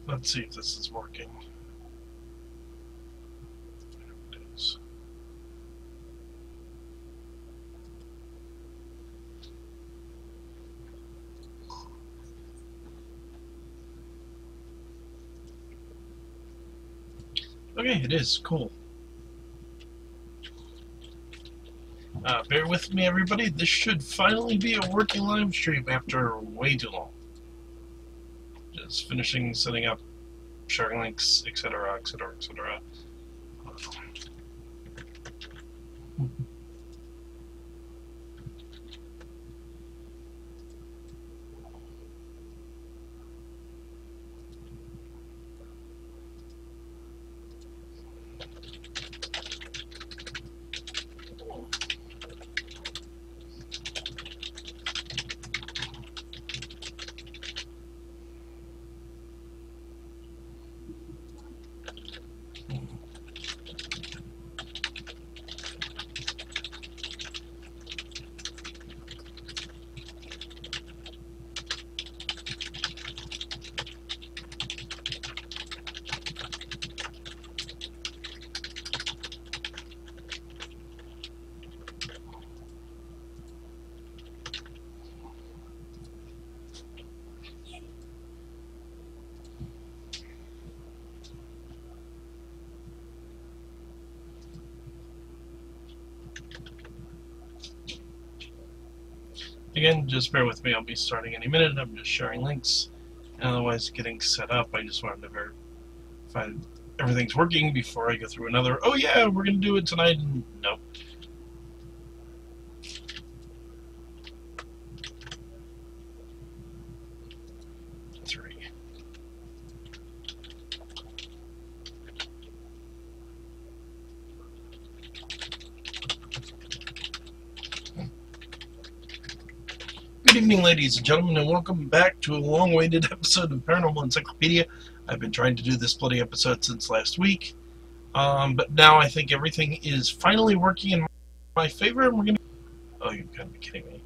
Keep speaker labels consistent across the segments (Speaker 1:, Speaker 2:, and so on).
Speaker 1: Let's see if this is working. There it is. Okay, it is. Cool. Bear with me, everybody. This should finally be a working live stream after way too long. Just finishing setting up, sharing links, etc., etc., etc. Again, just bear with me. I'll be starting any minute. I'm just sharing links. And otherwise, getting set up. I just wanted to verify everything's working before I go through another. Oh yeah, we're gonna do it tonight. Nope. Three. Good evening, ladies and gentlemen, and welcome back to a long-awaited episode of Paranormal Encyclopedia. I've been trying to do this bloody episode since last week, but now I think everything is finally working in my favor, and we're gonna... Oh, you've got to be kidding me.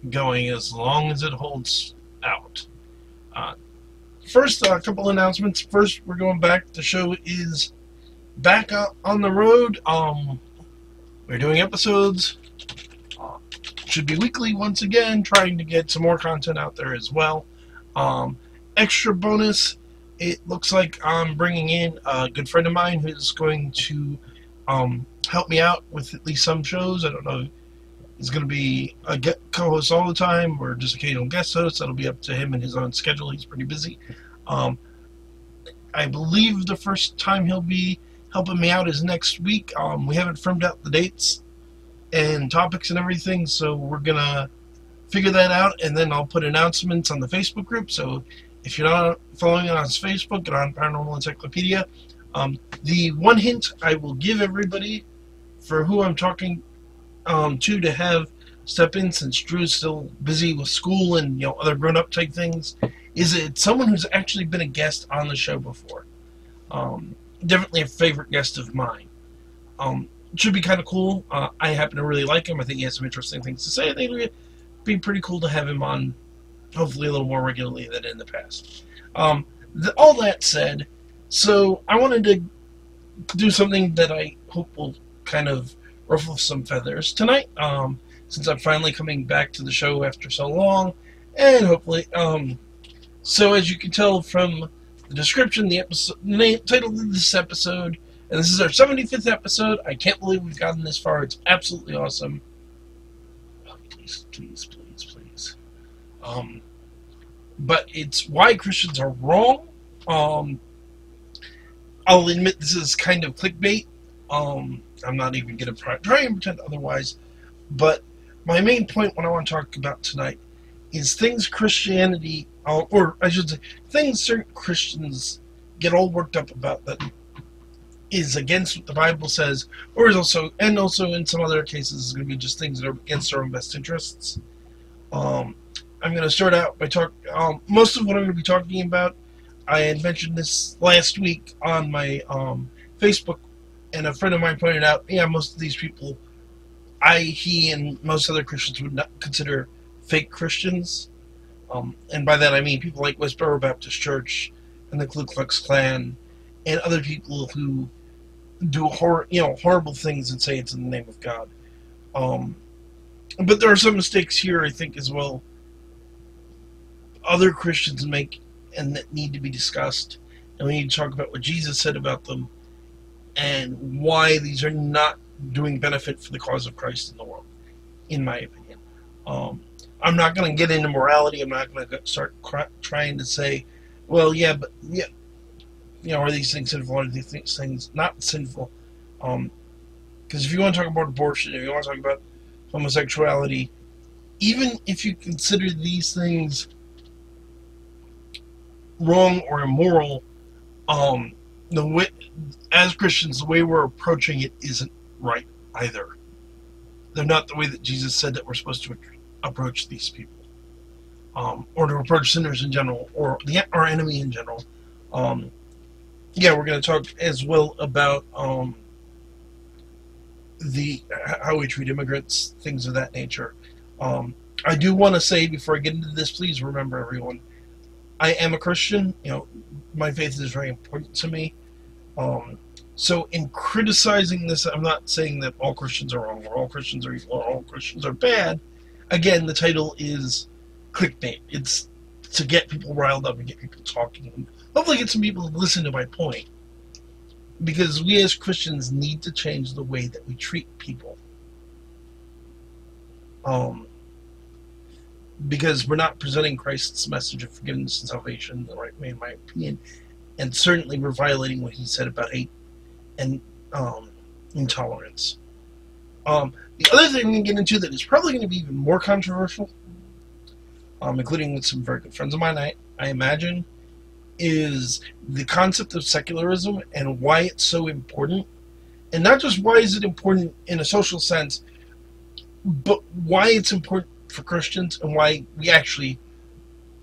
Speaker 1: Going as long as it holds out. First, a couple announcements. First, we're going back. The show is back on the road. We're doing episodes. Should be weekly once again, trying to get some more content out there as well. Extra bonus, it looks like I'm bringing in a good friend of mine who's going to help me out with at least some shows. I don't know if he's going to be a co-host all the time or just occasional guest host. That'll be up to him and his own schedule. He's pretty busy. I believe the first time he'll be helping me out is next week. We haven't firmed out the dates and topics and everything, so we're gonna figure that out, and then I'll put announcements on the Facebook group. So if you're not following us on Facebook and on Paranormal Encyclopedia, the one hint I will give everybody for who I'm talking to have step in, since Drew's still busy with school and other grown-up type things, is it's someone who's actually been a guest on the show before. Definitely a favorite guest of mine. It should be kind of cool. I happen to really like him. I think he has some interesting things to say. I think it would be pretty cool to have him on, hopefully a little more regularly than in the past. All that said, so I wanted to do something that I hope will kind of ruffle some feathers tonight, since I'm finally coming back to the show after so long, and hopefully, so as you can tell from the description, the title of this episode, and this is our 75th episode. I can't believe we've gotten this far. It's absolutely awesome. Oh, please, please, please, please. But it's why Christians are wrong. I'll admit this is kind of clickbait. I'm not even going to try and pretend otherwise. But my main point, what I want to talk about tonight, is things Christianity, or I should say, things certain Christians get all worked up about that is against what the Bible says, or is also in some other cases is going to be just things that are against our own best interests. I'm going to start out by most of what I'm going to be talking about. I had mentioned this last week on my Facebook, and a friend of mine pointed out, yeah, most of these people, he and most other Christians would not consider fake Christians. And by that I mean people like Westboro Baptist Church, and the Ku Klux Klan and other people who do horrible things and say it's in the name of God. But there are some mistakes here, I think, as well, other Christians make, and that need to be discussed. And we need to talk about what Jesus said about them and why these are not doing benefit for the cause of Christ in the world, in my opinion. I'm not going to get into morality. I'm not going to start trying to say, well, yeah, but yeah, are these things sinful? Are these things not sinful? Because if you want to talk about abortion, if you want to talk about homosexuality, even if you consider these things wrong or immoral, the way, as Christians, the way we're approaching it isn't right either. They're not the way that Jesus said that we're supposed to approach these people, or to approach sinners in general, or our enemy in general. Yeah, we're going to talk as well about how we treat immigrants, things of that nature. I do want to say, before I get into this, please remember, everyone, I am a Christian. My faith is very important to me. So in criticizing this, I'm not saying that all Christians are wrong, or all Christians are evil, or all Christians are bad. Again, the title is clickbait. It's to get people riled up and get people talking, and hopefully get some people to listen to my point. Because we as Christians need to change the way that we treat people. Because we're not presenting Christ's message of forgiveness and salvation the right way, in my opinion. And certainly we're violating what he said about hate and intolerance. The other thing we can get into that is probably going to be even more controversial, including with some very good friends of mine, I imagine, is the concept of secularism and why it's so important. And not just why is it important in a social sense, but why it's important for Christians and why we actually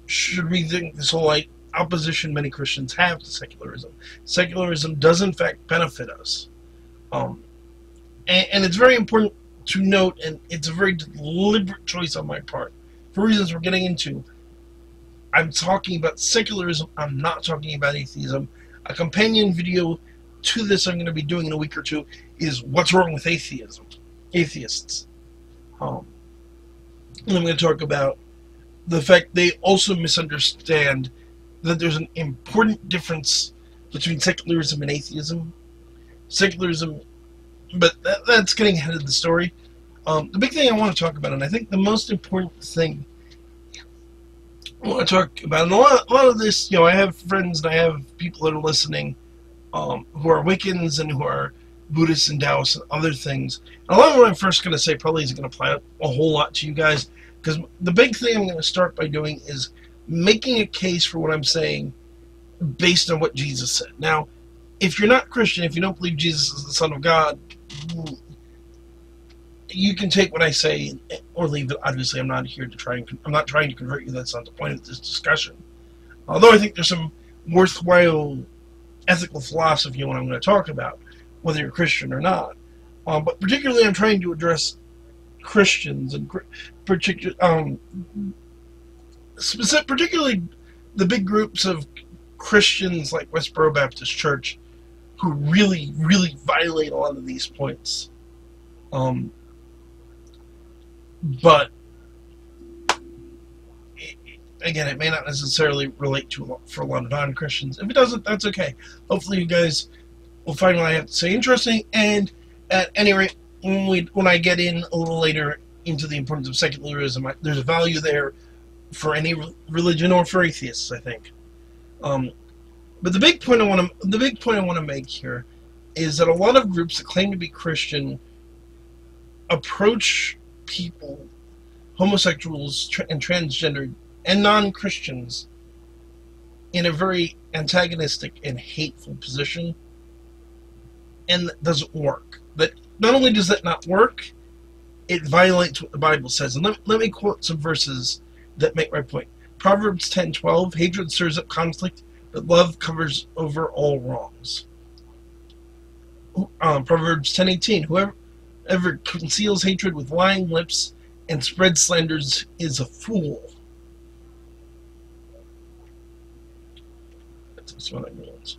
Speaker 1: should rethink this whole opposition many Christians have to secularism. Secularism does in fact benefit us. And it's very important to note, and it's a very deliberate choice on my part, for reasons we're getting into. I'm talking about secularism, I'm not talking about atheism. A companion video to this I'm going to be doing in a week or two is what's wrong with atheists. And I'm going to talk about the fact they also misunderstand that there's an important difference between secularism and atheism. Secularism, but that's getting ahead of the story. The big thing I want to talk about, and I think the most important thing I want to talk about, and a lot of this, I have friends and I have people that are listening who are Wiccans and who are Buddhists and Taoists and other things. And a lot of what I'm first going to say probably isn't going to apply a whole lot to you guys, because the big thing I'm going to start by doing is making a case for what I'm saying based on what Jesus said. Now, if you're not Christian, if you don't believe Jesus is the Son of God, you can take what I say or leave it. Obviously, I'm not trying to convert you. That's not the point of this discussion. Although I think there's some worthwhile ethical philosophy in what I'm going to talk about, whether you're Christian or not. But particularly, I'm trying to address Christians and particularly the big groups of Christians like Westboro Baptist Church who really, really violate a lot of these points. But again, it may not necessarily relate for a lot of non-Christians. If it doesn't, that's okay. Hopefully you guys will find what I have to say interesting, and at any rate, when I get in a little later into the importance of secularism, there's a value there for any religion or for atheists, I think. But the big point I want to make here is that a lot of groups that claim to be Christian approach people, homosexuals and transgender and non-Christians, in a very antagonistic and hateful position, and that doesn't work. That not only does that not work, it violates what the Bible says. And let me quote some verses that make my point. Proverbs 10:12, hatred stirs up conflict, but love covers over all wrongs. Proverbs 10:18, whoever conceals hatred with lying lips and spreads slanders is a fool. Testament means.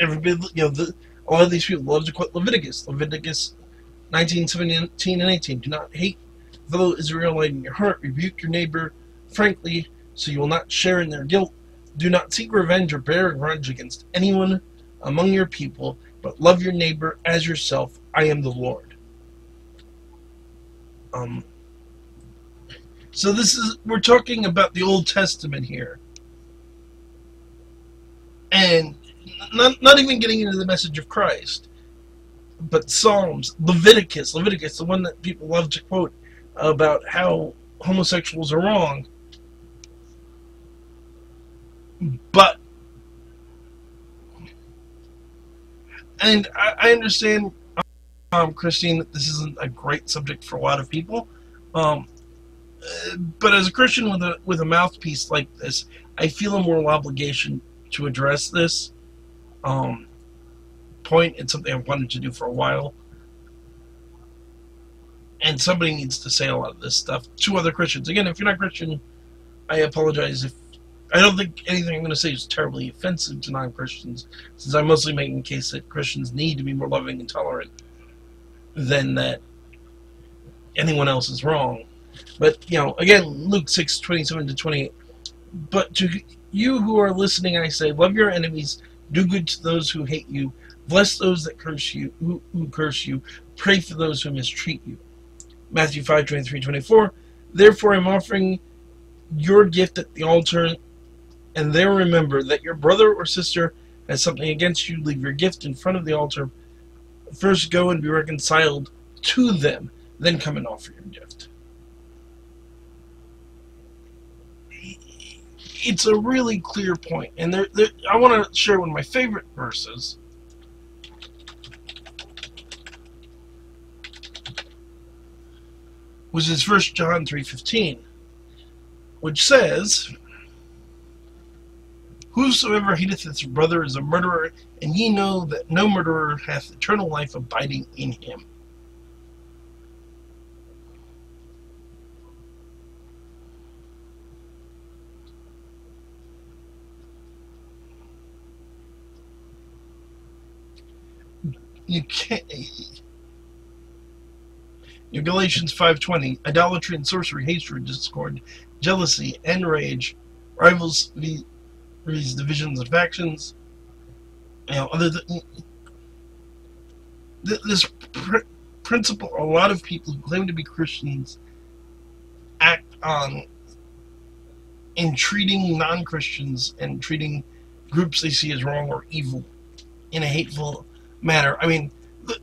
Speaker 1: Everybody, a lot of these people love to quote Leviticus. Leviticus 19:17 and 18. Do not hate fellow Israelite in your heart. Rebuke your neighbor frankly, so you will not share in their guilt. Do not seek revenge or bear a grudge against anyone among your people, but love your neighbor as yourself. I am the Lord. So we're talking about the Old Testament here. And not even getting into the message of Christ, but Psalms, Leviticus, the one that people love to quote about how homosexuals are wrong. But, and I understand, Christine, that this isn't a great subject for a lot of people. But as a Christian with a mouthpiece like this, I feel a moral obligation to address this point. It's something I've wanted to do for a while. And somebody needs to say a lot of this stuff to other Christians. Again, if you're not Christian, I apologize. If I don't think anything I'm going to say is terribly offensive to non-Christians, since I'm mostly making the case that Christians need to be more loving and tolerant than that anyone else is wrong. But, again, Luke 6:27-28. But to you who are listening, I say, love your enemies, do good to those who hate you, bless those that curse you, who curse you, pray for those who mistreat you. Matthew 5:23-24. Therefore I'm offering your gift at the altar, and there remember that your brother or sister has something against you. Leave your gift in front of the altar. First go and be reconciled to them, then come and offer your gift. It's a really clear point, and I want to share one of my favorite verses. Which is 1 John 3:15, which says, whosoever hateth his brother is a murderer, and ye know that no murderer hath eternal life abiding in him. You can't. In Galatians 5:20, idolatry and sorcery, hatred, discord, jealousy, and rage, rivalries, divisions of factions. This principle, a lot of people who claim to be Christians act on in treating non-Christians and treating groups they see as wrong or evil in a hateful manner. I mean,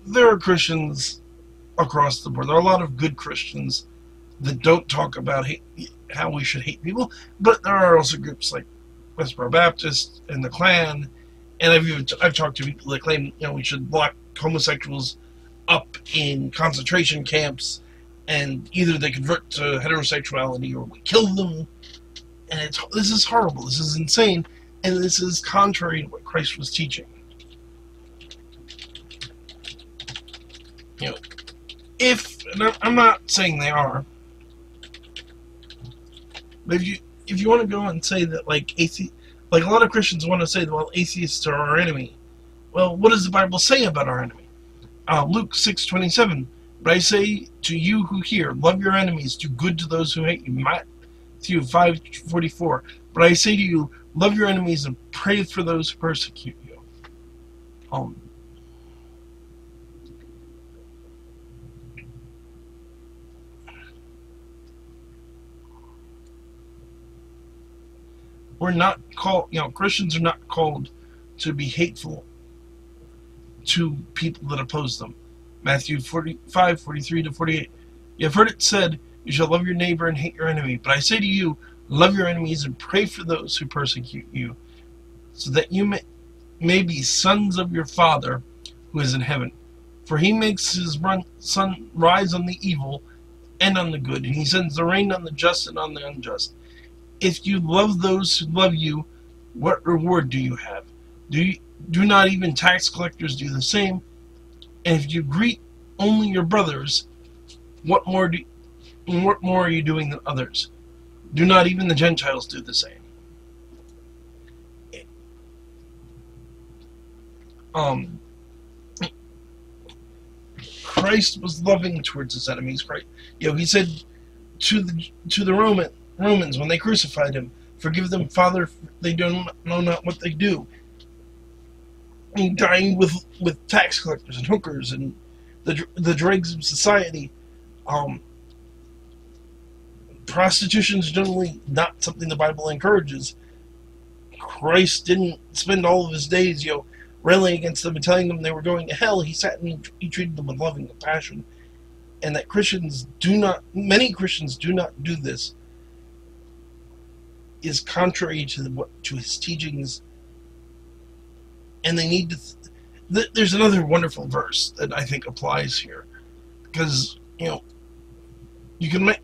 Speaker 1: there are Christians across the board. There are a lot of good Christians that don't talk about how we should hate people, but there are also groups like Westboro Baptist and the Klan, and I've talked to people that claim we should lock homosexuals up in concentration camps, and either they convert to heterosexuality or we kill them. And this is horrible. This is insane, and this is contrary to what Christ was teaching. And I'm not saying they are, but if you want to go and say that like a lot of Christians want to say that, well, atheists are our enemy. Well, what does the Bible say about our enemy? Luke 6:27. But I say to you who hear, love your enemies, do good to those who hate you. Matthew 5:44. But I say to you, love your enemies and pray for those who persecute you. We're not called, Christians are not called to be hateful to people that oppose them. Matthew 45:43-48. You have heard it said, you shall love your neighbor and hate your enemy. But I say to you, love your enemies and pray for those who persecute you, so that you may be sons of your Father who is in heaven. For he makes his sun rise on the evil and on the good, and he sends the rain on the just and on the unjust. If you love those who love you, what reward do you have? Do not even tax collectors do the same? And if you greet only your brothers, what more are you doing than others? Do not even the Gentiles do the same? Christ was loving towards his enemies. Christ, he said to the Romans when they crucified him, "Forgive them, Father, they don't know not what they do." And dying with tax collectors and hookers and the dregs of society. Prostitution is generally not something the Bible encourages. Christ didn't spend all of his days, railing against them and telling them they were going to hell. He sat and he treated them with loving compassion. And that many Christians do not do this, is contrary to his teachings. And they need to. There's another wonderful verse that I think applies here, because you can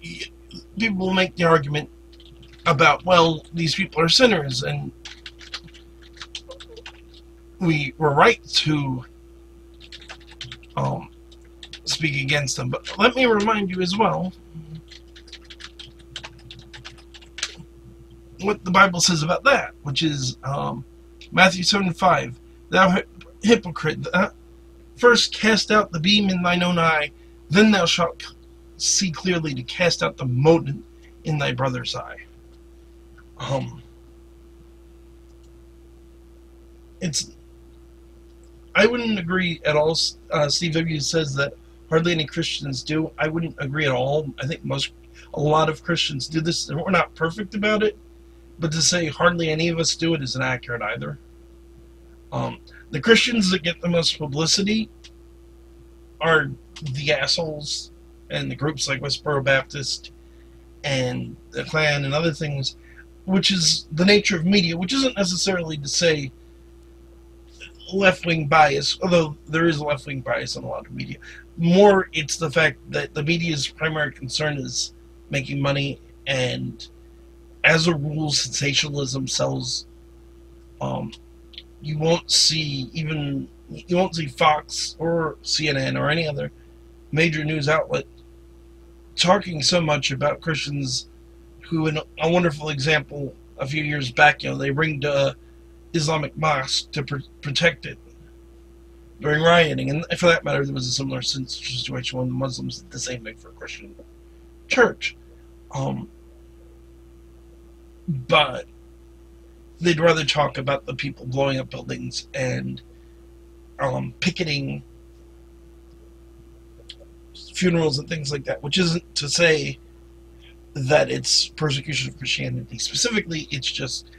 Speaker 1: people will make the argument about, well, these people are sinners, and we were right to speak against them. But let me remind you as well what the Bible says about that, which is Matthew 7:5. Thou hypocrite, first cast out the beam in thine own eye, then thou shalt see clearly to cast out the mote in thy brother's eye. I wouldn't agree at all. Steve W says that hardly any Christians do. I wouldn't agree at all. I think a lot of Christians do this, and we're not perfect about it. But to say hardly any of us do it isn't accurate either. The Christians that get the most publicity are the assholes and the groups like Westboro Baptist and the Klan and other things, which is the nature of media, which isn't necessarily to say left-wing bias, although there is a left-wing bias in a lot of media. More, it's the fact that the media's primary concern is making money, and as a rule, sensationalism sells. You won't see Fox or CNN or any other major news outlet talking so much about Christians who, in a wonderful example a few years back, they ringed Islamic mosque to protect it during rioting. And for that matter, there was a similar situation when the Muslims did the same thing for a Christian church. But they'd rather talk about the people blowing up buildings and picketing funerals and things like that, which isn't to say that it's persecution of Christianity specifically. It's just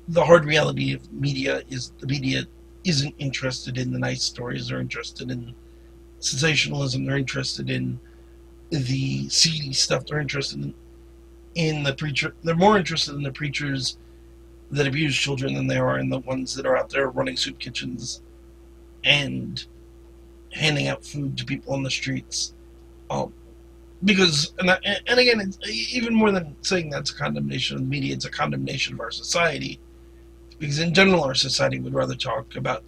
Speaker 1: the hard reality of media is the media isn't interested in the nice stories. They're interested in sensationalism. They're interested in the seedy stuff. They're interested in the preacher. They're more interested in the preachers that abuse children than they are in the ones that are out there running soup kitchens and handing out food to people on the streets. Because, and again, it's even more than saying that's a condemnation of the media, it's a condemnation of our society. Because in general, our society would rather talk about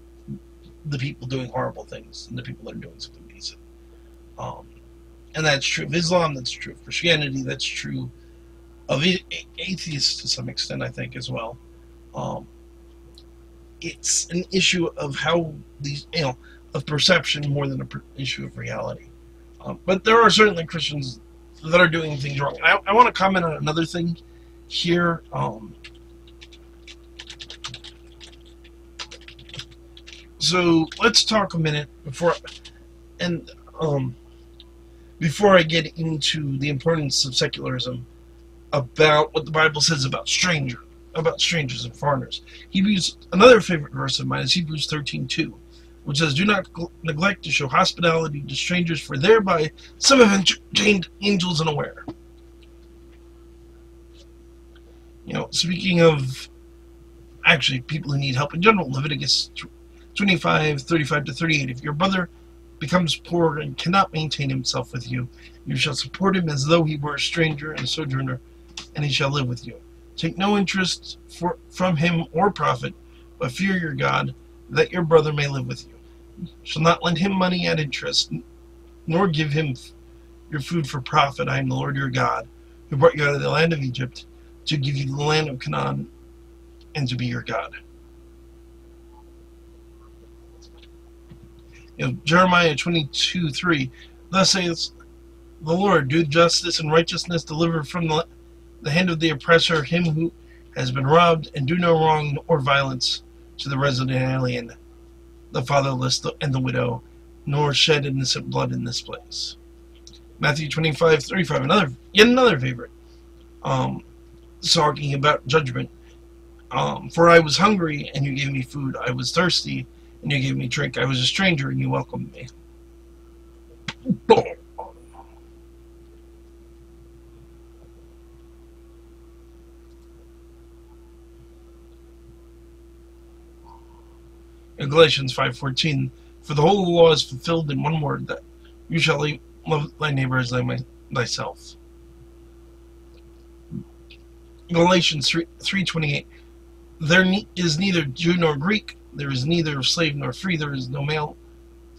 Speaker 1: the people doing horrible things than the people that are doing something decent. And that's true of Islam, that's true of Christianity, that's true of atheists to some extent, I think, as well. It's an issue of how these, of perception more than an issue of reality. But there are certainly Christians that are doing things wrong. I want to comment on another thing here. So let's talk a minute before I get into the importance of secularism, about what the Bible says about strangers and foreigners. Another favorite verse of mine is Hebrews 13:2, which says, "Do not neglect to show hospitality to strangers, for thereby some have entertained angels unaware." Speaking of actually people who need help in general, Leviticus 25:35-38. If your brother becomes poor and cannot maintain himself with you, you shall support him as though he were a stranger and a sojourner, and he shall live with you. Take no interest from him or profit, but fear your God, that your brother may live with you. Shall not lend him money at interest, nor give him your food for profit. I am the Lord your God, who brought you out of the land of Egypt, to give you the land of Canaan, and to be your God. Jeremiah 22:3. Thus saith the Lord, do justice and righteousness, deliver from the hand of the oppressor him who has been robbed, and do no wrong or violence to the resident alien, the fatherless, and the widow, nor shed innocent blood in this place. Matthew 25:35, yet another favorite, talking about judgment. For I was hungry, and you gave me food. I was thirsty, and you gave me drink. I was a stranger, and you welcomed me. In Galatians 5:14, for the whole law is fulfilled in one word, that you shall love thy neighbor as thyself. Galatians 3:28, there is neither Jew nor Greek, there is neither slave nor free, there is no male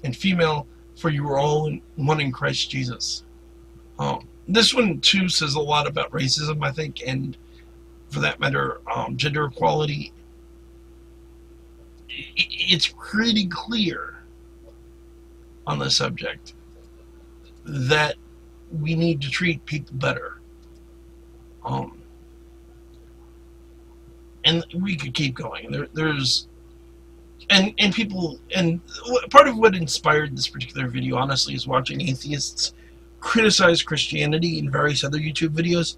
Speaker 1: and female, for you are all one in Christ Jesus. This one too says a lot about racism, I think, and for that matter, gender equality. It's pretty clear on the subject that we need to treat people better. And we could keep going. There's people, and part of what inspired this particular video, honestly, is watching atheists criticize Christianity in various other YouTube videos,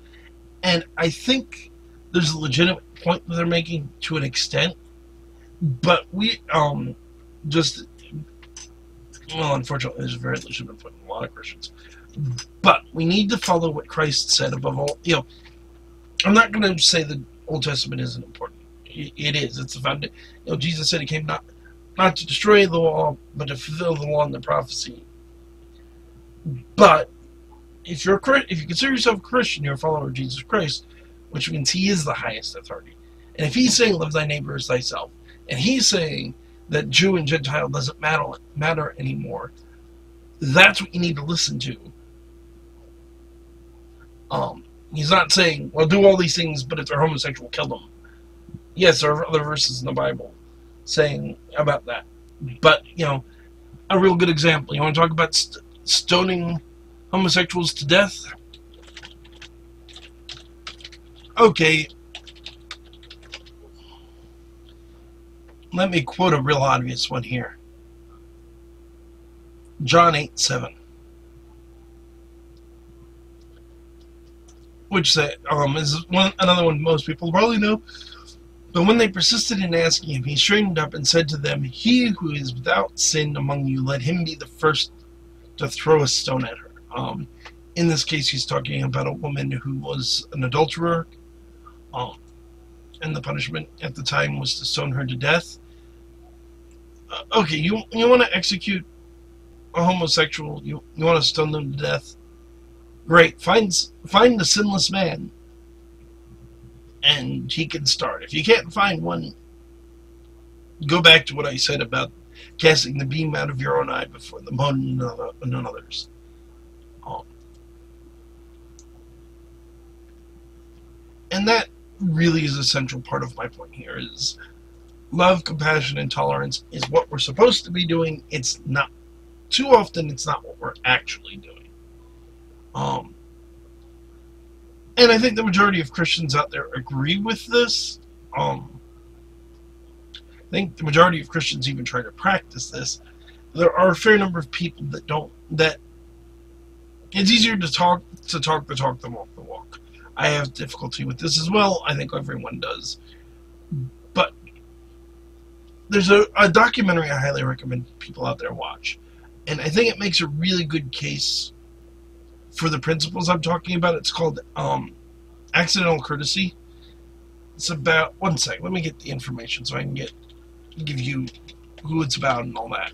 Speaker 1: and I think there's a legitimate point that they're making to an extent, but we unfortunately, there's a very legitimate point in a lot of Christians, but we need to follow what Christ said above all. I'm not going to say the Old Testament isn't important. It is. It's the foundation. Jesus said he came not to destroy the law, but to fulfill the law and the prophecy. But if you consider yourself a Christian, you're a follower of Jesus Christ, which means he is the highest authority. And if he's saying love thy neighbor as thyself, and he's saying that Jew and Gentile doesn't matter anymore, that's what you need to listen to. He's not saying, well, do all these things, but if they're homosexual, kill them. Yes, there are other verses in the Bible saying about that. But, a real good example. You want to talk about stoning homosexuals to death? Okay. Let me quote a real obvious one here. John 8:7. Which is another one most people probably know. But when they persisted in asking him, he straightened up and said to them, he who is without sin among you, let him be the first to throw a stone at her. In this case, he's talking about a woman who was an adulterer, and the punishment at the time was to stone her to death. Okay, you want to execute a homosexual, you want to stone them to death? Great, find the sinless man, and he can start. If you can't find one, go back to what I said about casting the beam out of your own eye before the moon and others. And that really is a central part of my point here, is love, compassion, and tolerance is what we're supposed to be doing. It's not, too often, it's not what we're actually doing. And I think the majority of Christians out there agree with this. I think the majority of Christians even try to practice this. There are a fair number of people that don't, that it's easier to talk the talk than walk the walk. I have difficulty with this as well. I think everyone does. But there's a documentary I highly recommend people out there watch. And I think it makes a really good case for the principles I'm talking about. It's called Accidental Courtesy. It's about, one sec, let me get the information so I can give you who it's about and all that.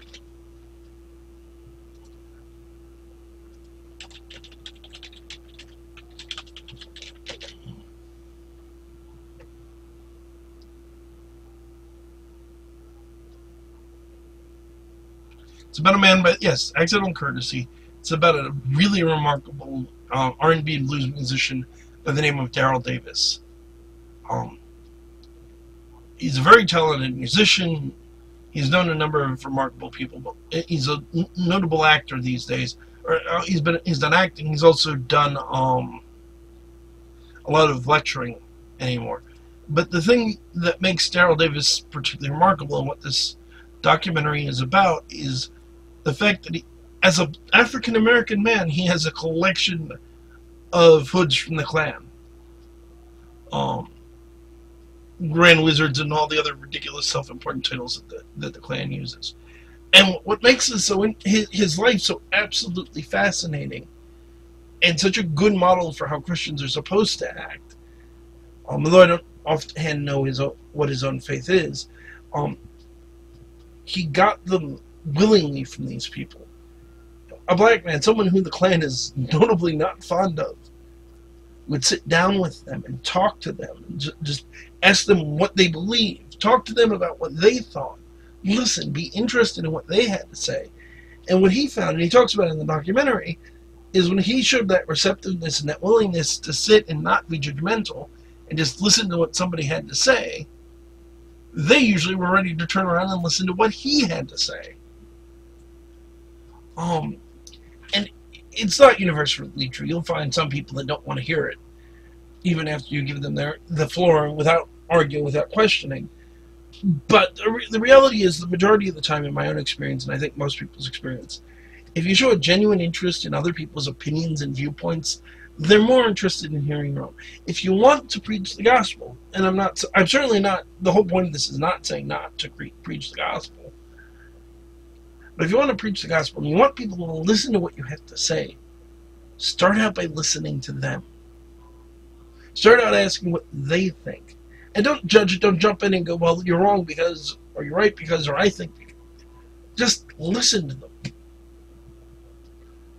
Speaker 1: It's about a man, but yes, Accidental Courtesy. It's about a really remarkable R&B and blues musician by the name of Daryl Davis. He's a very talented musician. He's known a number of remarkable people, but he's a notable actor these days. He's done acting. He's also done a lot of lecturing anymore. But the thing that makes Daryl Davis particularly remarkable and what this documentary is about is the fact that as an African-American man, he has a collection of hoods from the Klan. Grand Wizards and all the other ridiculous self-important titles that the Klan uses. And what makes his life so absolutely fascinating and such a good model for how Christians are supposed to act, although I don't offhand know what his own faith is, he got them willingly from these people. A black man, someone who the Klan is notably not fond of, would sit down with them and talk to them and just ask them what they believed, talk to them about what they thought, listen, be interested in what they had to say. And what he found, and he talks about it in the documentary, is when he showed that receptiveness and that willingness to sit and not be judgmental and just listen to what somebody had to say, they usually were ready to turn around and listen to what he had to say. And it's not universally true. You'll find some people that don't want to hear it, even after you give them the floor without arguing, without questioning. But the reality is, the majority of the time, in my own experience, and I think most people's experience, if you show a genuine interest in other people's opinions and viewpoints, they're more interested in hearing your own. If you want to preach the gospel, and I'm certainly not, the whole point of this is not saying not to preach the gospel. But if you want to preach the gospel and you want people to listen to what you have to say, start out by listening to them. Start out asking what they think. And don't judge it, don't jump in and go, well, you're wrong because, or you're right because, or I think because. Just listen to them.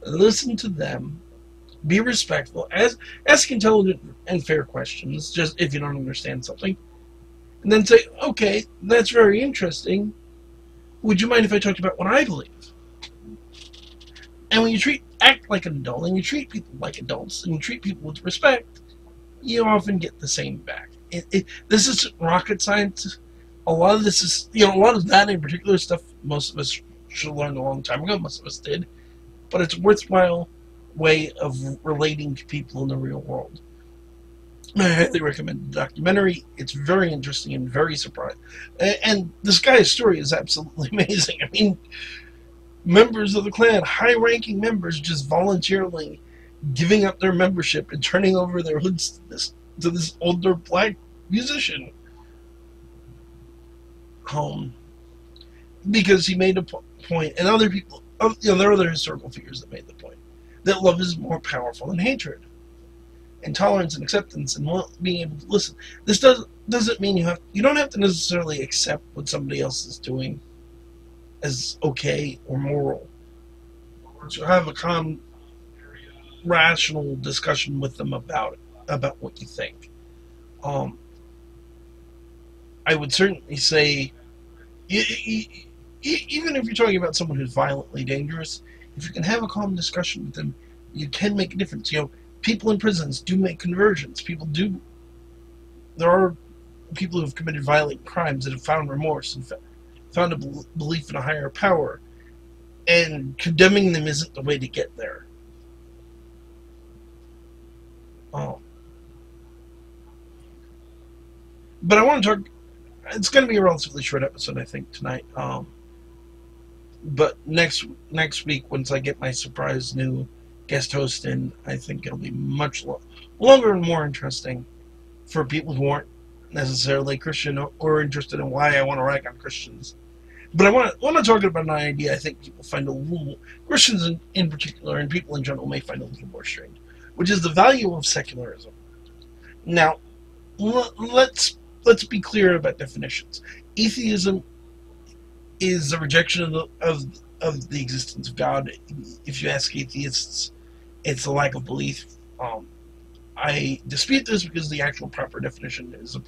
Speaker 1: Listen to them. Be respectful. Ask intelligent and fair questions, just if you don't understand something. And then say, okay, that's very interesting. Would you mind if I talked about what I believe? And when you act like an adult, and you treat people like adults, and you treat people with respect, you often get the same back. This isn't rocket science. A lot of this is, a lot of that in particular stuff, most of us should have learned a long time ago. Most of us did. But it's a worthwhile way of relating to people in the real world. I highly recommend the documentary. It's very interesting and very surprising. And this guy's story is absolutely amazing. I mean, members of the Klan, high-ranking members, just voluntarily giving up their membership and turning over their hoods to this older black musician. Because he made a point, and other people, there are other historical figures that made the point, that love is more powerful than hatred. And tolerance and acceptance and being able to listen. This doesn't mean you don't have to necessarily accept what somebody else is doing as okay or moral. Or to have a calm, rational discussion with them about what you think. I would certainly say, even if you're talking about someone who's violently dangerous, if you can have a calm discussion with them, you can make a difference. People in prisons do make conversions. There are people who have committed violent crimes that have found remorse and found a belief in a higher power. And condemning them isn't the way to get there. But I want to talk. It's going to be a relatively short episode, I think, tonight. But next week, once I get my surprise new guest host in, I think it'll be much longer and more interesting for people who aren't necessarily Christian or interested in why I want to rag on Christians. But I want to talk about an idea I think people find Christians in particular, and people in general may find a little more strange, which is the value of secularism. Now, let's be clear about definitions. Atheism is a rejection of the existence of God. If you ask atheists, it's a lack of belief. I dispute this because the actual proper definition is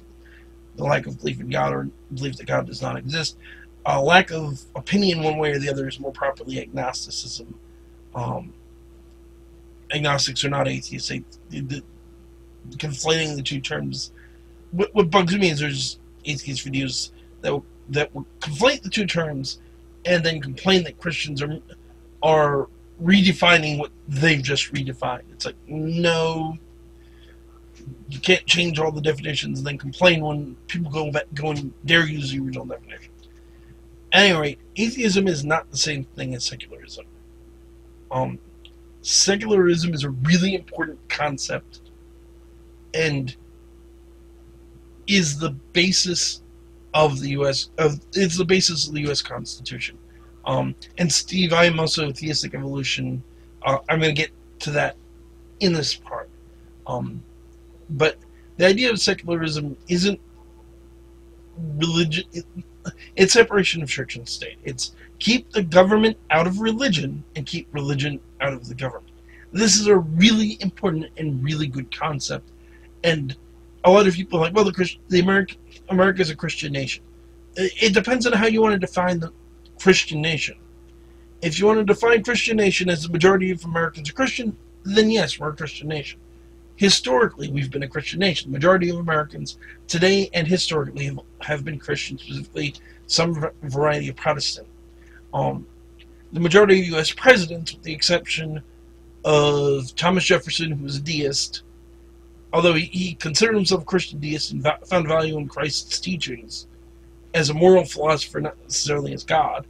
Speaker 1: the lack of belief in God, or belief that God does not exist. A lack of opinion one way or the other is more properly agnosticism. agnostics are not atheists. Conflating the two terms. What bugs me is there's atheist videos that will conflate the two terms and then complain that Christians are redefining what they've just redefined. It's like, no, you can't change all the definitions and then complain when people go and dare use the original definition. At any rate, atheism is not the same thing as secularism. Secularism is a really important concept and is the basis of the U.S. It's the basis of the U.S. Constitution. And Steve, I am also theistic evolution. I'm going to get to that in this part. But the idea of secularism isn't religion. It's separation of church and state. It's keep the government out of religion and keep religion out of the government. This is a really important and really good concept. And a lot of people are like, well, America is a Christian nation. It depends on how you want to define the Christian nation. If you want to define Christian nation as the majority of Americans are Christian, then yes, we're a Christian nation. Historically, we've been a Christian nation. The majority of Americans today and historically have been Christian, specifically some variety of Protestant. The majority of U.S. presidents, with the exception of Thomas Jefferson, who was a deist, although he considered himself a Christian deist and found value in Christ's teachings as a moral philosopher, not necessarily as God.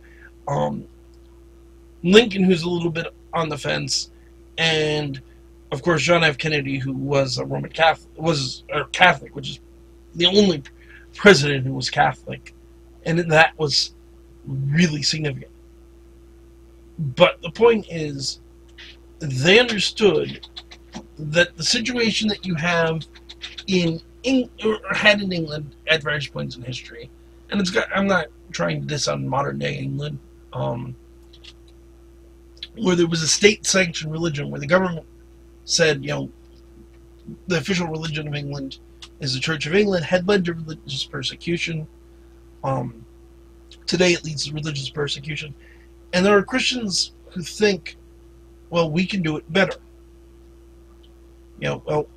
Speaker 1: Lincoln, who's a little bit on the fence, and of course John F. Kennedy, who was a Roman Catholic, Catholic, which is the only president who was Catholic, and that was really significant. But the point is, they understood that the situation that you have had in England at various points in history, and I'm not trying to diss on modern day England, where there was a state-sanctioned religion, where the government said, the official religion of England is the Church of England, had led to religious persecution. Today it leads to religious persecution. And there are Christians who think, well, we can do it better.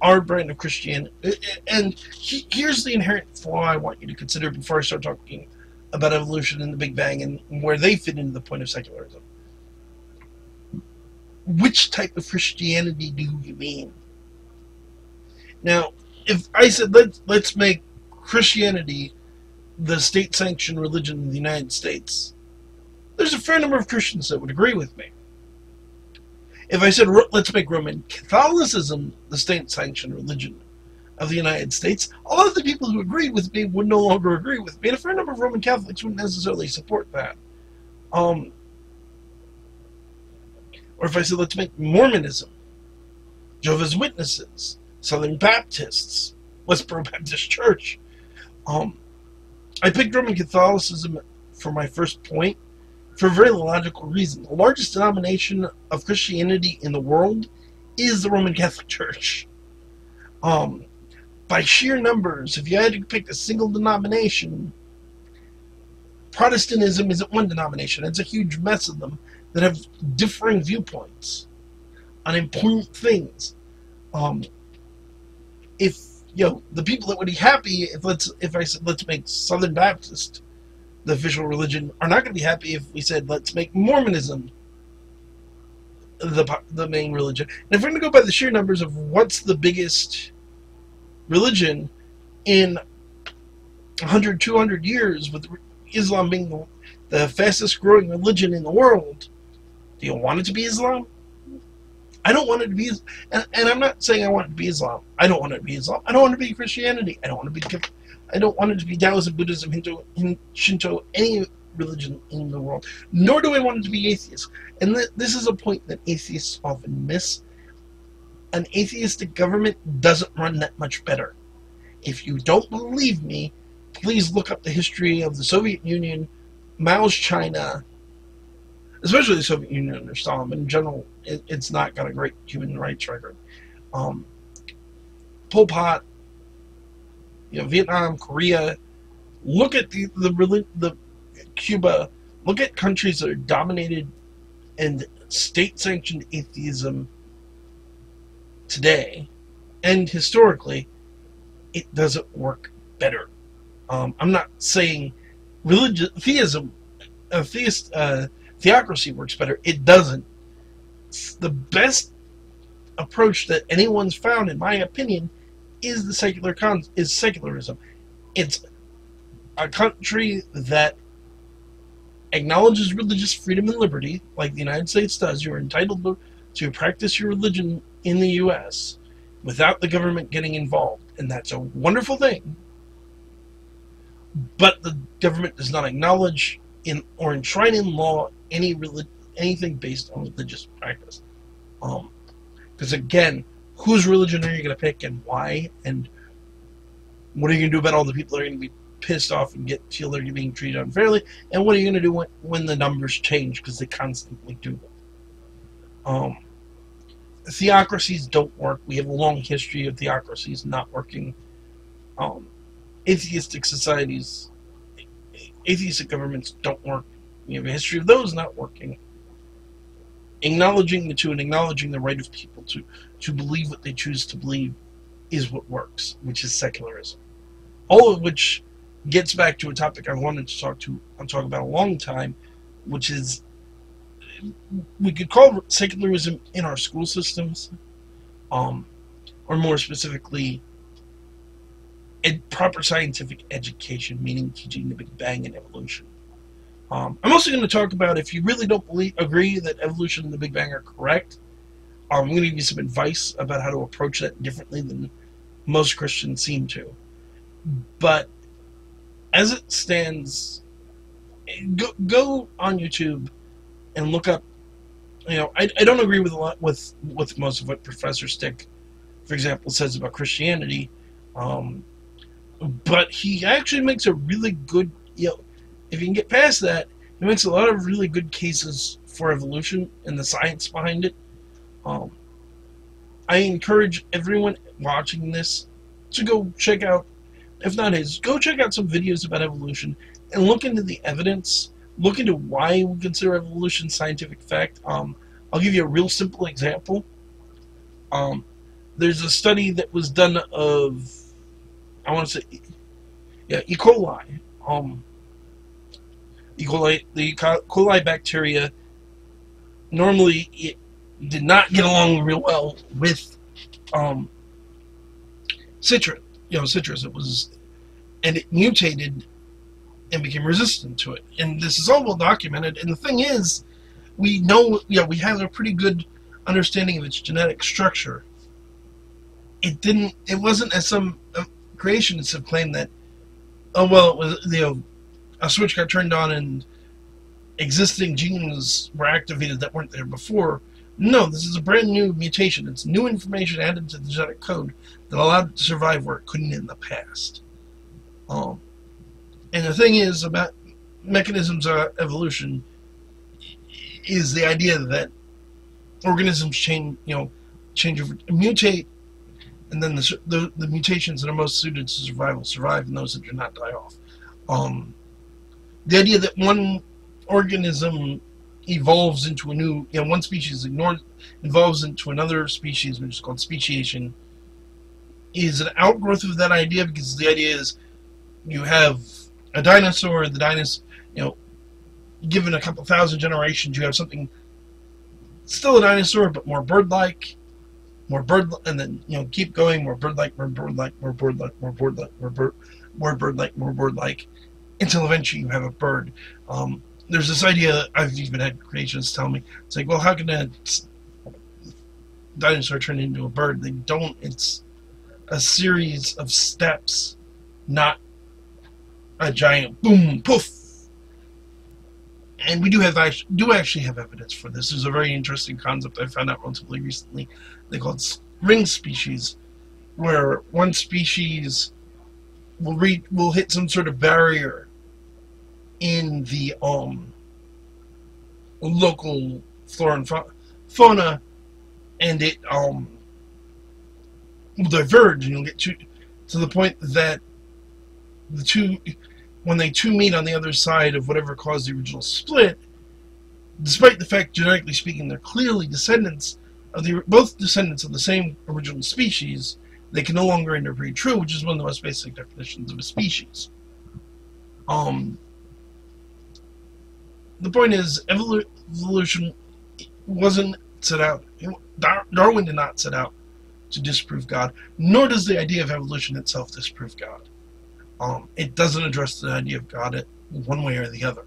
Speaker 1: Our brand of Christianity. And here's the inherent flaw I want you to consider before I start talking about evolution and the Big Bang and where they fit into the point of secularism. Which type of Christianity do you mean? Now, if I said let's make Christianity the state-sanctioned religion of the United States, there's a fair number of Christians that would agree with me. If I said let's make Roman Catholicism the state-sanctioned religion of the United States, a lot of the people who agreed with me would no longer agree with me, and a fair number of Roman Catholics wouldn't necessarily support that. Or if I said let's make Mormonism, Jehovah's Witnesses, Southern Baptists, Westboro Baptist Church. I picked Roman Catholicism for my first point for a very logical reason. The largest denomination of Christianity in the world is the Roman Catholic Church. By sheer numbers, if you had to pick a single denomination, Protestantism isn't one denomination. It's a huge mess of them that have differing viewpoints on important things. If the people that would be happy if I said let's make Southern Baptist the official religion are not going to be happy if we said let's make Mormonism the main religion. And if we're going to go by the sheer numbers of what's the biggest religion in 100, 200 years, with Islam being the fastest growing religion in the world, do you want it to be Islam? I don't want it to be, and I'm not saying I want it to be Islam. I don't want it to be Islam. I don't want it to be Christianity. I don't want it to be Taoism, Buddhism, Hindu, Shinto, any religion in the world. Nor do I want it to be atheist. And this is a point that atheists often miss. An atheistic government doesn't run that much better. If you don't believe me, please look up the history of the Soviet Union, Mao's China, especially the Soviet Union under Stalin, but in general, it's not got a great human rights record. Pol Pot, Vietnam, Korea. Look at the Cuba. Look at countries that are dominated and state-sanctioned atheism today and historically, it doesn't work better. I'm not saying theism, theocracy works better. It doesn't. It's the best approach that anyone's found, in my opinion, is secularism. It's a country that acknowledges religious freedom and liberty, like the United States does. You're entitled to practice your religion in the U.S. without the government getting involved, and that's a wonderful thing. But the government does not acknowledge or enshrine in law anything based on religious practice. Because again, whose religion are you going to pick and why? And what are you going to do about all the people that are going to be pissed off and feel they're being treated unfairly? And what are you going to do when the numbers change? Because they constantly do. Theocracies don't work. We have a long history of theocracies not working. Atheistic societies, atheistic governments don't work. We have a history of those not working. Acknowledging the two and acknowledging the right of people to believe what they choose to believe is what works, which is secularism. All of which gets back to a topic I wanted to talk about a long time, which is, we could call secularism in our school systems, or more specifically, proper scientific education, meaning teaching the Big Bang and evolution. I'm also going to talk about, if you really don't agree that evolution and the Big Bang are correct, I'm going to give you some advice about how to approach that differently than most Christians seem to. But as it stands, go on YouTube and look up. I don't agree with with most of what Professor Stick, for example, says about Christianity. But he actually makes a really good, if you can get past that, he makes a lot of really good cases for evolution and the science behind it. I encourage everyone watching this to go check out, if not his, go check out some videos about evolution and look into the evidence, look into why we consider evolution scientific fact. I'll give you a real simple example. There's a study that was done of, I want to say, E. coli. The E. coli bacteria, normally it did not get along real well with citrus. And it mutated and became resistant to it. And this is all well documented. And the thing is, we know, we have a pretty good understanding of its genetic structure. It wasn't as some creationists have claimed that, oh well, it was, a switch got turned on and existing genes were activated that weren't there before. No, this is a brand new mutation. It's new information added to the genetic code that allowed it to survive where it couldn't in the past. And the thing is about mechanisms of evolution is the idea that organisms mutate, and then the mutations that are most suited to survival survive, and those that do not die off. The idea that one organism evolves into a new, one species evolves into another species, which is called speciation, is an outgrowth of that idea, because the idea is you have a dinosaur, given a couple thousand generations, you have something still a dinosaur, but more bird-like, and then, keep going, more bird-like, more bird-like, more bird-like, more bird-like, more bird-like, more bird-like, until eventually you have a bird. There's this idea, I've even had creationists tell me, it's like, well, how can a dinosaur turn into a bird? They don't. It's a series of steps, not a giant boom, poof. And we do actually have evidence for this. There's a very interesting concept I found out relatively recently. They call it ring species, where one species will hit some sort of barrier in the local flora and fauna, and it will diverge, and you'll get to the point that when they meet on the other side of whatever caused the original split, despite the fact, genetically speaking, they're clearly descendants both descendants of the same original species, they can no longer interbreed true, which is one of the most basic definitions of a species. The point is, evolution wasn't set out. Darwin did not set out to disprove God, nor does the idea of evolution itself disprove God. It doesn't address the idea of God one way or the other.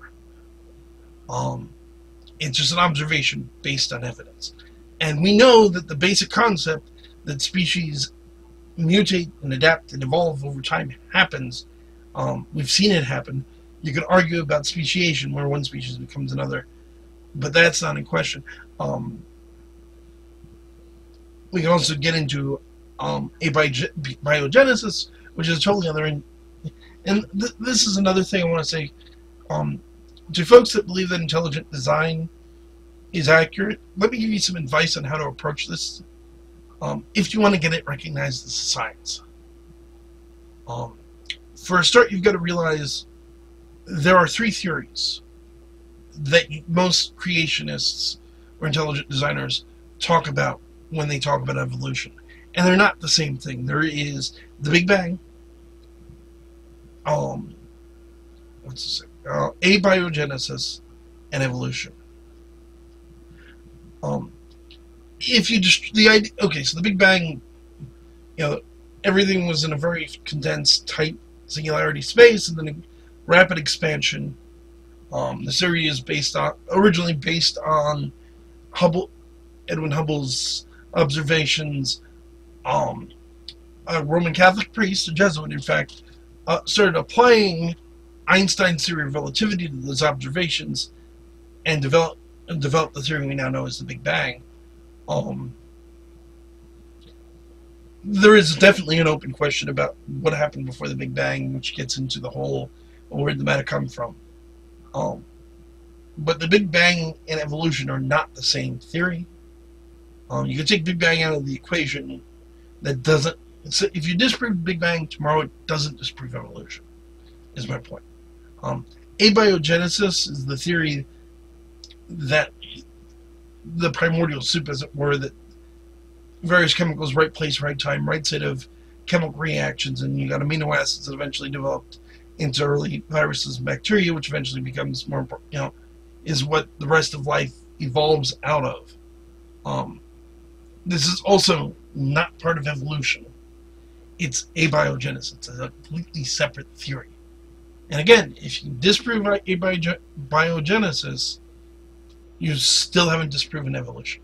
Speaker 1: It's just an observation based on evidence. And we know that the basic concept that species mutate and adapt and evolve over time happens. We've seen it happen. You can argue about speciation, where one species becomes another, but that's not in question. We can also get into abiogenesis, which is totally other. And this is another thing I want to say. To folks that believe that intelligent design is accurate, let me give you some advice on how to approach this. If you want to get it recognized as science. For a start, you've got to realize there are three theories that most creationists or intelligent designers talk about when they talk about evolution. And they're not the same thing. There is the Big Bang, abiogenesis, and evolution. If you just so the Big Bang, everything was in a very condensed, tight singularity space, and then a rapid expansion. The theory is originally based on Edwin Hubble's observations. A Roman Catholic priest, a Jesuit, in fact, started applying Einstein's theory of relativity to those observations, and developed the theory we now know as the Big Bang. There is definitely an open question about what happened before the Big Bang, which gets into the whole where did the matter come from. But the Big Bang and evolution are not the same theory. You can take Big Bang out of the equation. That doesn't. If you disprove Big Bang tomorrow, it doesn't disprove evolution. Is my point. Abiogenesis is the theory that the primordial soup, as it were, that various chemicals, right place, right time, right set of chemical reactions, and you got amino acids that eventually developed into early viruses and bacteria, which eventually becomes more, is what the rest of life evolves out of. This is also not part of evolution. It's abiogenesis. It's a completely separate theory. And again, if you disprove abiogenesis, you still haven't disproven evolution.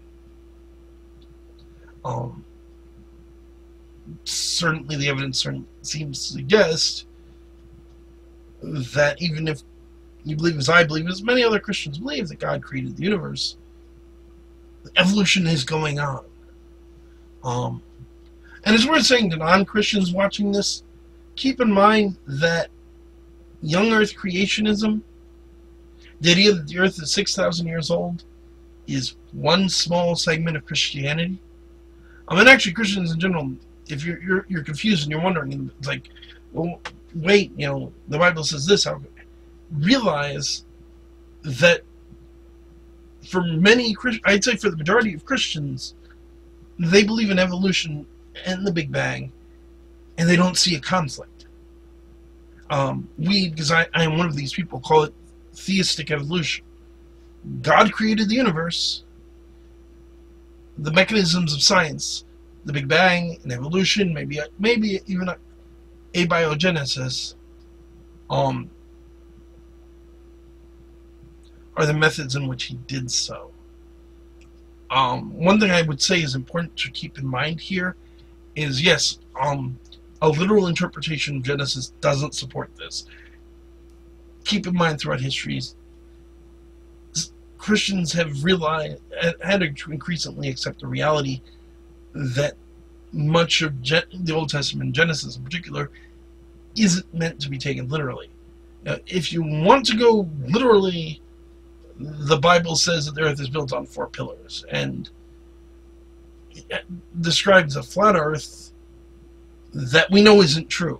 Speaker 1: Certainly the evidence seems to suggest that even if you believe, as I believe, as many other Christians believe, that God created the universe, evolution is going on. And it's worth saying to non-Christians watching this, keep in mind that young Earth creationism, the idea that the Earth is 6,000 years old, is one small segment of Christianity. And actually Christians in general, if you're confused and you're wondering, it's like, well, wait, the Bible says this. Realize that for many Christians, I'd say for the majority of Christians, they believe in evolution and the Big Bang, and they don't see a conflict. Because I am one of these people, call it theistic evolution. God created the universe. The mechanisms of science, the Big Bang and evolution, maybe even abiogenesis, are the methods in which he did so. One thing I would say is important to keep in mind here is, yes, a literal interpretation of Genesis doesn't support this. Keep in mind throughout history, Christians have had to increasingly accept the reality that much of the Old Testament, Genesis in particular, isn't meant to be taken literally. Now, if you want to go literally, the Bible says that the earth is built on 4 pillars, and it describes a flat earth that we know isn't true.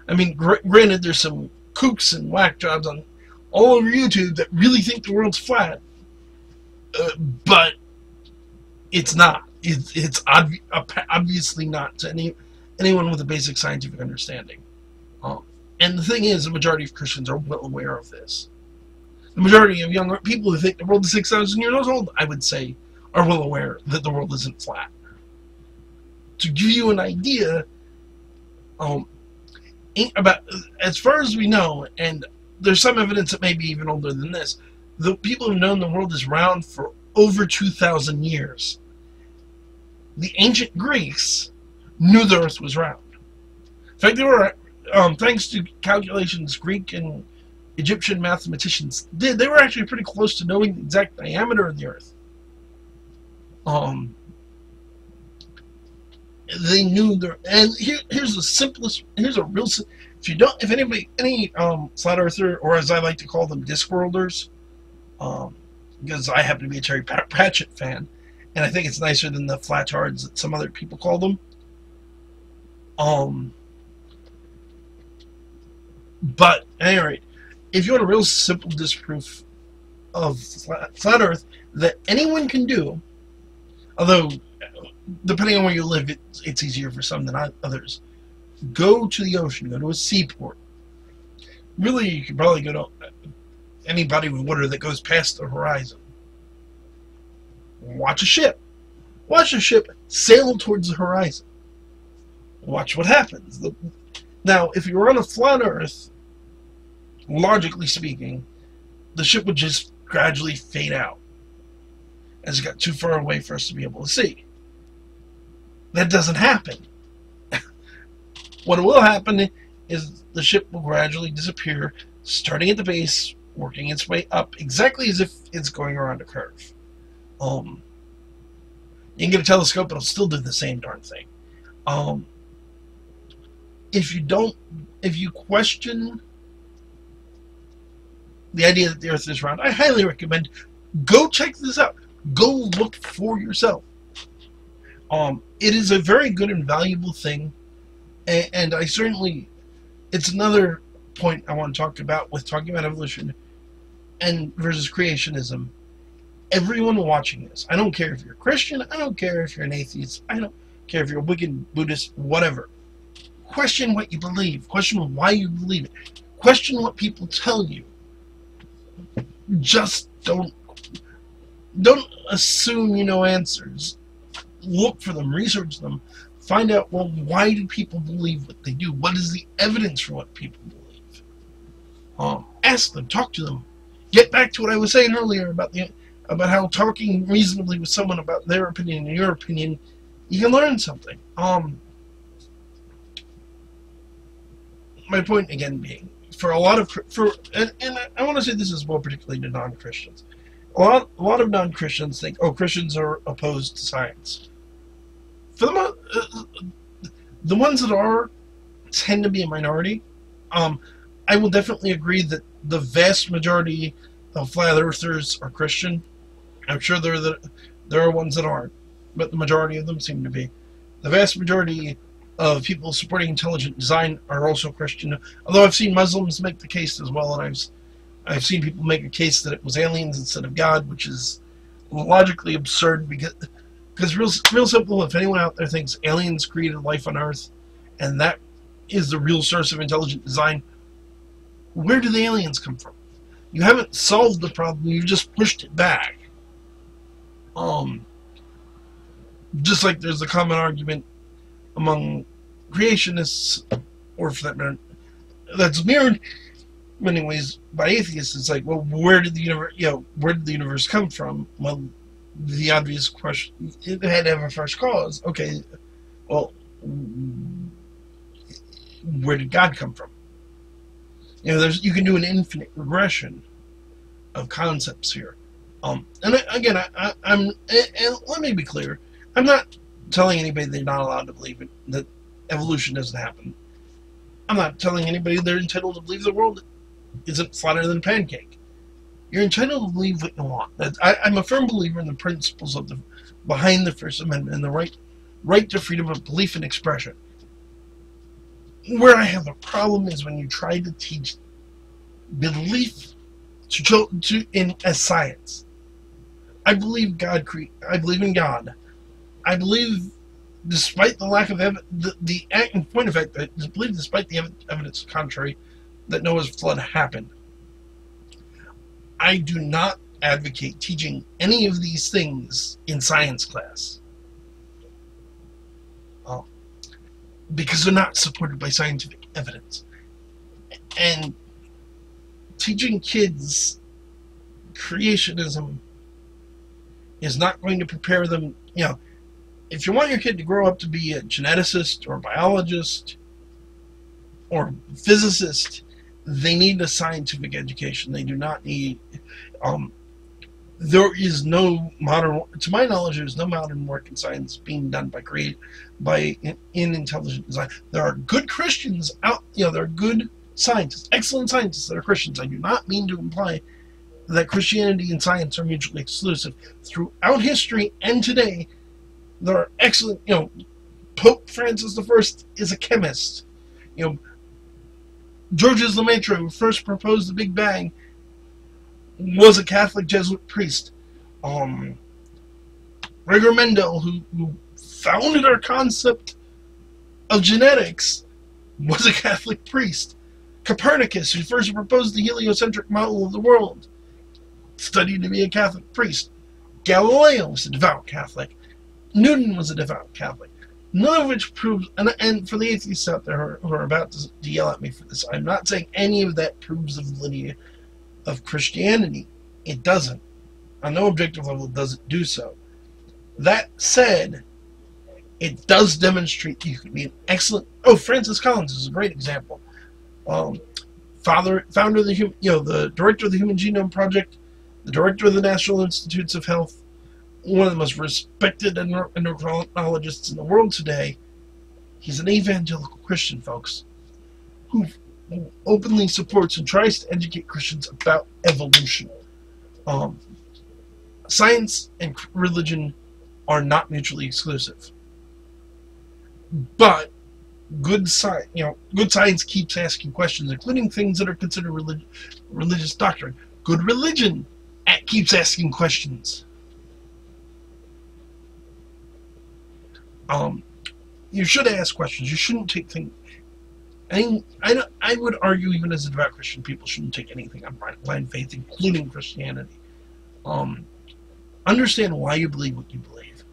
Speaker 1: I mean, granted, there's some kooks and whack jobs on all over YouTube that really think the world's flat, but it's not. It's obviously not to anyone with a basic scientific understanding. Um, and the thing is, the majority of Christians are well aware of this. The majority of younger people who think the world is 6,000 years old, I would say, are well aware that the world isn't flat. To give you an idea, about as far as we know, and there's some evidence that may be even older than this, the people who've known the world is round for over 2,000 years. The ancient Greeks knew the Earth was round. In fact, they were, thanks to calculations Greek and Egyptian mathematicians did, they were actually pretty close to knowing the exact diameter of the Earth. They knew their, and here's the simplest. Here's a real. If any flat earther, or as I like to call them, Discworlders, because I happen to be a Terry Pratchett fan, and I think it's nicer than the flatards that some other people call them. But at any rate, if you want a real simple disproof of flat Earth that anyone can do, although depending on where you live, it's easier for some than others, go to the ocean, go to a seaport. Really, you could probably go to any body with water that goes past the horizon. Watch a ship. Watch a ship sail towards the horizon. Watch what happens. Now, if you were on a flat Earth, logically speaking, the ship would just gradually fade out as it got too far away for us to be able to see. That doesn't happen. What will happen is the ship will gradually disappear, starting at the base, working its way up, exactly as if it's going around a curve. You can get a telescope, it'll still do the same darn thing. If you question the idea that the Earth is round, I highly recommend go check this out. Go look for yourself. It is a very good and valuable thing, and I certainly, it's another point I want to talk about with talking about evolution and versus creationism. Everyone watching this, I don't care if you're a Christian, I don't care if you're an atheist, I don't care if you're a wicked Buddhist, whatever. Question what you believe. Question why you believe it. Question what people tell you. Just don't assume you know answers. Look for them, research them, find out, well, why do people believe what they do? What is the evidence for what people believe? Ask them, talk to them. Get back to what I was saying earlier about how talking reasonably with someone about their opinion and your opinion, you can learn something. My point again being, for a lot of and I want to say this as well, particularly to non-Christians. A lot of non-Christians think, oh, Christians are opposed to science. For the ones that are tend to be a minority. I will definitely agree that the vast majority of flat earthers are Christian. I'm sure there are ones that aren't, but the majority of them seem to be. The vast majority of people supporting intelligent design are also Christian. Although I've seen Muslims make the case as well, and I've seen people make a case that it was aliens instead of God, which is logically absurd because real simple. If anyone out there thinks aliens created life on Earth, and that is the real source of intelligent design, where do the aliens come from? You haven't solved the problem. You've just pushed it back. Just like there's a common argument among creationists, or for that matter, that's mirrored in many ways by atheists. It's like, well, where did the universe come from? Well, the obvious question, it had to have a first cause. Okay, well, where did God come from? You can do an infinite regression of concepts here. And again, and let me be clear, I'm not telling anybody they're not allowed to believe it, that evolution doesn't happen. I'm not telling anybody they're entitled to believe the world isn't flatter than a pancake. You're entitled to believe what you want. I'm a firm believer in the principles of behind the First Amendment and the right to freedom of belief and expression. Where I have a problem is when you try to teach belief as science. I believe in God. I believe, despite the lack of evidence, in point of fact, I believe, despite the evidence contrary, that Noah's flood happened. I do not advocate teaching any of these things in science class, because they're not supported by scientific evidence. And teaching kids creationism is not going to prepare them. If you want your kid to grow up to be a geneticist or a biologist or physicist, they need a scientific education. They do not need. There is no modern, to my knowledge, there's no modern work in science being done in intelligent design. There are good Christians out. There are good scientists, excellent scientists that are Christians. I do not mean to imply that Christianity and science are mutually exclusive. Throughout history and today, there are excellent. Pope Francis I is a chemist. Georges Lemaitre, who first proposed the Big Bang, was a Catholic Jesuit priest. Gregor Mendel, who founded our concept of genetics, was a Catholic priest. Copernicus, who first proposed the heliocentric model of the world, studied to be a Catholic priest. Galileo was a devout Catholic. Newton was a devout Catholic. None of which proves, and for the atheists out there who are about to yell at me for this, I'm not saying any of that proves the validity of Christianity. It doesn't. On no objective level does it do so. That said, it does demonstrate you can be an excellent. Francis Collins is a great example. Founder of the director of the Human Genome Project, the director of the National Institutes of Health, one of the most respected endocrinologists in the world today. He's an evangelical Christian, folks, who openly supports and tries to educate Christians about evolution. Science and religion are not mutually exclusive, but good science keeps asking questions, including things that are considered religious doctrine. Good religion keeps asking questions. You should ask questions. You shouldn't take things. I would argue, even as a devout Christian, people shouldn't take anything on blind faith, including Christianity. Understand why you believe what you believe.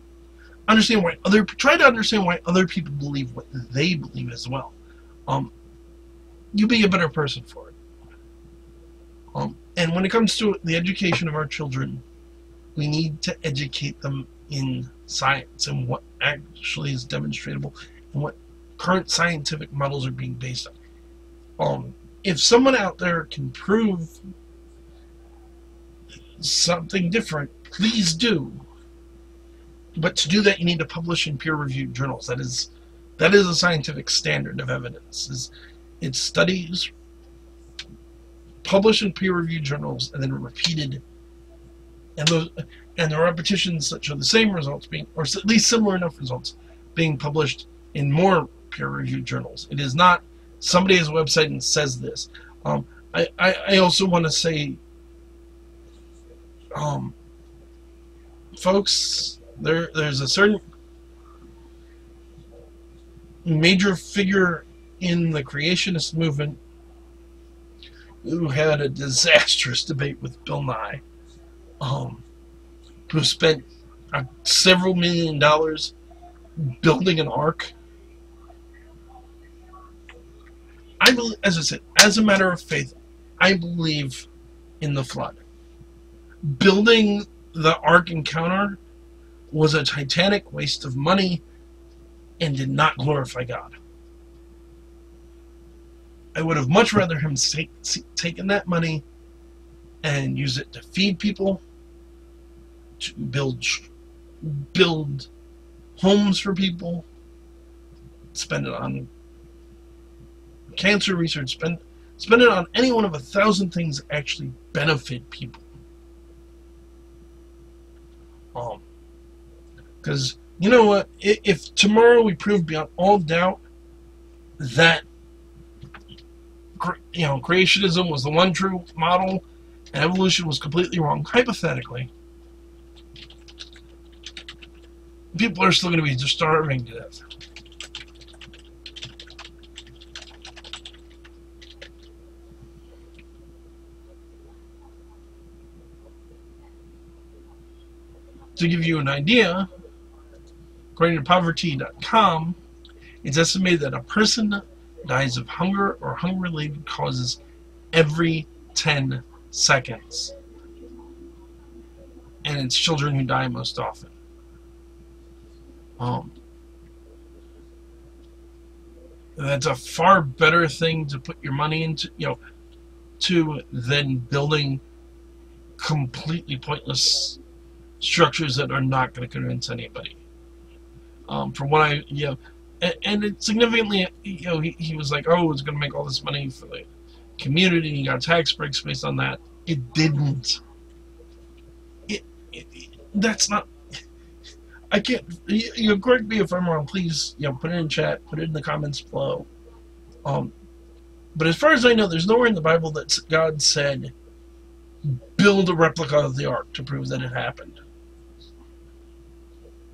Speaker 1: Try to understand why other people believe what they believe as well. You'll be a better person for it. And when it comes to the education of our children, we need to educate them in science and what actually is demonstrable and what current scientific models are being based on. If someone out there can prove something different, please do. But to do that, you need to publish in peer-reviewed journals. That is a scientific standard of evidence. It's studies published in peer-reviewed journals and then repeated, and the repetitions that show the same results or at least similar enough results being published in more peer-reviewed journals. It is not somebody has a website and says this. I also want to say, folks, there's a certain major figure in the creationist movement who had a disastrous debate with Bill Nye, who spent several $1 million building an ark. I believe, as I said, as a matter of faith, I believe in the flood. Building the Ark Encounter was a titanic waste of money and did not glorify God. I would have much rather him taken that money and use it to feed people, to build homes for people, spend it on cancer research, spend it on any one of 1,000 things that actually benefit people. Because you know what? If tomorrow we prove beyond all doubt that creationism was the one true model and evolution was completely wrong, hypothetically, people are still going to be starving to death. To give you an idea, according to poverty.com, it's estimated that a person dies of hunger or hunger-related causes every 10 seconds. And it's children who die most often. That's a far better thing to put your money into, than building completely pointless structures that are not going to convince anybody. From what and it significantly, he was like, oh, it's going to make all this money for the community. You got tax breaks based on that. It didn't. That's not. I can't. Correct me if I'm wrong. Please, put it in chat. Put it in the comments below. But as far as I know, there's nowhere in the Bible that God said, build a replica of the ark to prove that it happened.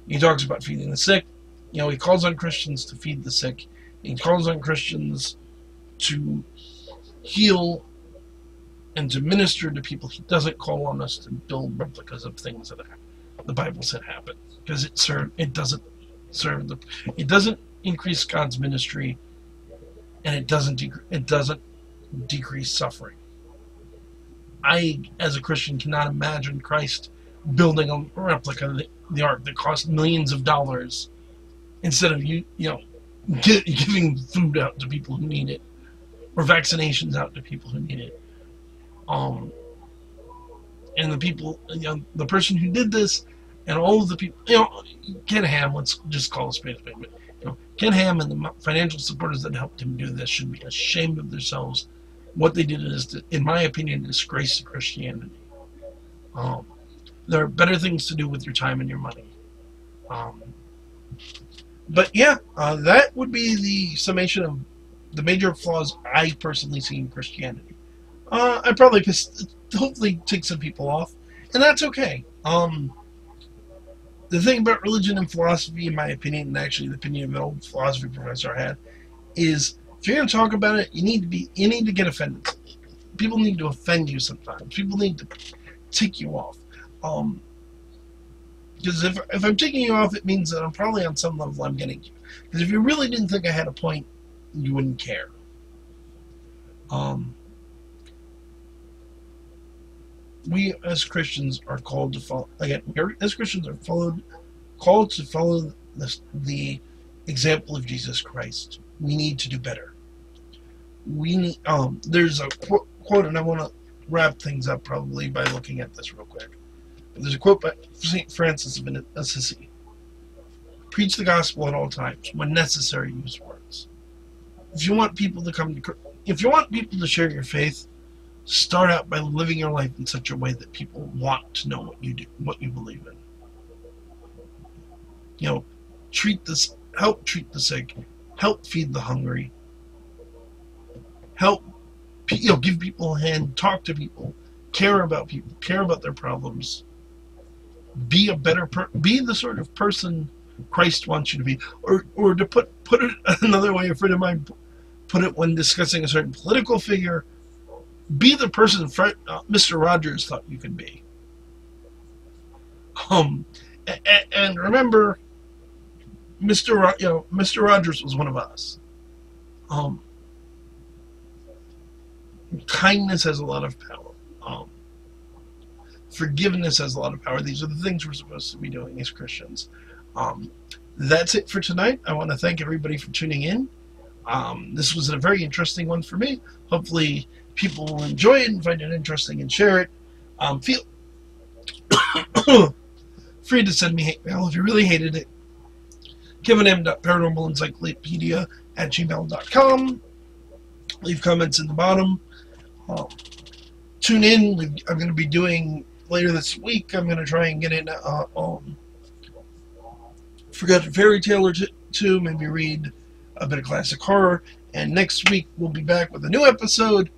Speaker 1: He talks about feeding the sick. He calls on Christians to feed the sick. He calls on Christians to heal and to minister to people. He doesn't call on us to build replicas of things that the Bible said happened, because it doesn't increase God's ministry, and it doesn't decrease suffering. I, as a Christian, cannot imagine Christ building a replica of the ark that cost millions of dollars instead of giving food out to people who need it, or vaccinations out to people who need it. And the people, the person who did this, and all of the people, Ken Ham, let's just call a spade a spade, but Ken Ham and the financial supporters that helped him do this should be ashamed of themselves. What they did is, in my opinion, disgrace to Christianity. There are better things to do with your time and your money. But yeah, that would be the summation of the major flaws I personally see in Christianity. I probably hopefully take some people off, and that's okay. The thing about religion and philosophy, in my opinion, and actually the opinion of an old philosophy professor I had, is if you're going to talk about it, you need to get offended. People need to offend you sometimes. People need to tick you off. Because if I'm ticking you off, it means that I'm probably on some level I'm getting you. Because if you really didn't think I had a point, you wouldn't care. We as Christians are called to follow. Again, as Christians are called to follow the example of Jesus Christ. We need to do better. We need. There's a quote, and I want to wrap things up probably by looking at this real quick. But there's a quote by St. Francis of Assisi. Preach the gospel at all times. When necessary, use words. If you want people to share your faith, start out by living your life in such a way that people want to know what you do, what you believe in. Help treat the sick, help feed the hungry, help, give people a hand, talk to people, care about people, care about their problems. Be the sort of person Christ wants you to be, or to put it another way, a friend of mine put it when discussing a certain political figure. Be the person Mr. Rogers thought you could be. And remember, Mr. Rogers was one of us. Kindness has a lot of power. Forgiveness has a lot of power. These are the things we're supposed to be doing as Christians. That's it for tonight. I want to thank everybody for tuning in. This was a very interesting one for me. Hopefully people will enjoy it and find it interesting and share it. Feel free to send me hate mail if you really hated it. KevinM.ParanormalEncyclopedia@gmail.com. Leave comments in the bottom. Tune in. I'm going to be doing later this week. I'm going to try and get in Forgotten Fairy Tale or two. Maybe read a bit of classic horror. And next week we'll be back with a new episode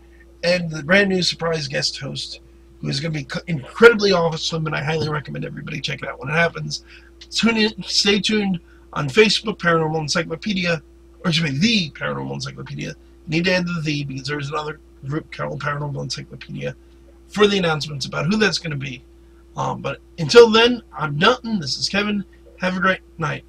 Speaker 1: and the brand new surprise guest host who is going to be incredibly awesome, and I highly recommend everybody check it out when it happens. Tune in, stay tuned on Facebook, Paranormal Encyclopedia, or excuse me, the Paranormal Encyclopedia. You need to add the because there's another group called Paranormal Encyclopedia for the announcements about who that's going to be. But until then, I'm Dalton. This is Kevin. Have a great night.